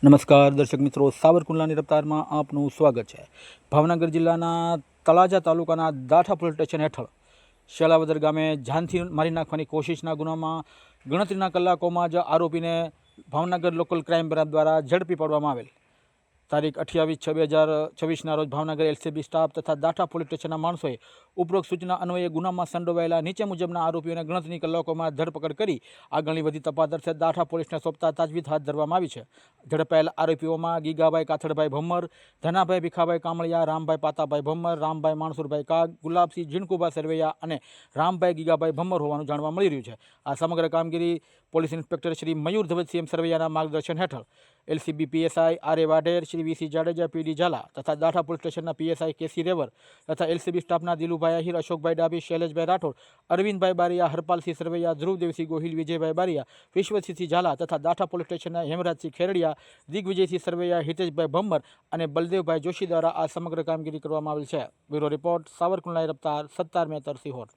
નમસ્કાર દર્શક મિત્રો, સાવરકુંડલાની રફતારમાં આપનું સ્વાગત છે। ભાવનગર જિલ્લાના તળાજા તાલુકાના દાઠા પોલીસ સ્ટેશન હેઠળ શેલાવદર ગામે જાનથી મારી નાખવાની કોશિશના ગુનામાં ગણતરીના કલાકોમાં જ આરોપીને ભાવનગર લોકલ ક્રાઇમ બ્રાન્ચ દ્વારા ઝડપી પાડવામાં આવેલ। તારીખ 28/6/2024ના રોજ ભાવનગર એલસીબી સ્ટાફ તથા દાઠા પોલીસ સ્ટેશનના માણસોએ ઉપરોક્ત સૂચના અન્વયે ગુનામાં સંડોવાયેલા નીચે મુજબના આરોપીઓને ગણતરીની કલાકોમાં ધરપકડ કરી આગળની બધી તપાસ અર્થે દાઠા પોલીસને સોંપતા તાજવીજ હાથ ધરવામાં આવી છે। ઝડપાયેલા આરોપીઓમાં ગીગાભાઈ કાથડભાઈ ભમ્મર, ધનાભાઈ ભીખાભાઈ કામળિયા, રામભાઈ પાતાભાઈ ભમ્મર, રામભાઈ માણસુરભાઈ કાગ, ગુલાબસિંહ ઝીણકુભાઈ સરવૈયા અને રામભાઈ ગીગાભાઈ ભમ્મર હોવાનું જાણવા મળી રહ્યું છે। આ સમગ્ર કામગીરી પોલીસ ઇન્સ્પેક્ટર શ્રી મયુર ધવતસિંહ સરવૈયાના માર્ગદર્શન હેઠળ LCB PSI R A. Vadher, Shri V C Jadeja, P D Zala તથા દાઠા પોલીસ સ્ટેશનના પીએસઆઈ કેસી રેવર તથા એલસીબી સ્ટાફના દિલુભાઈ આહિર, અશોકભાઈ ડાભી, શૈલેષભાઈ રાઠોડ, અરવિંદભાઈ બારિયા, હરપાલસિંહ સરવૈયા, ધ્રુવદેવસિંહ ગોહિલ, વિજયભાઈ બારિયા, વિશ્વસિંહ ઝાલા તથા દાઠા પોલીસ સ્ટેશનના હેમરાજસિંહ ખેરડિયા, દિગ્વિજયસિંહ સરવૈયા, હિતેશભાઈ ભમ્મર અને બલદેવભાઈ જોશી દ્વારા આ સમગ્ર કામગીરી કરવામાં આવેલ છે। બ્યુરો રિપોર્ટ, સાવરકુંડલા રફતાર, 17 મેં તરસીહોર।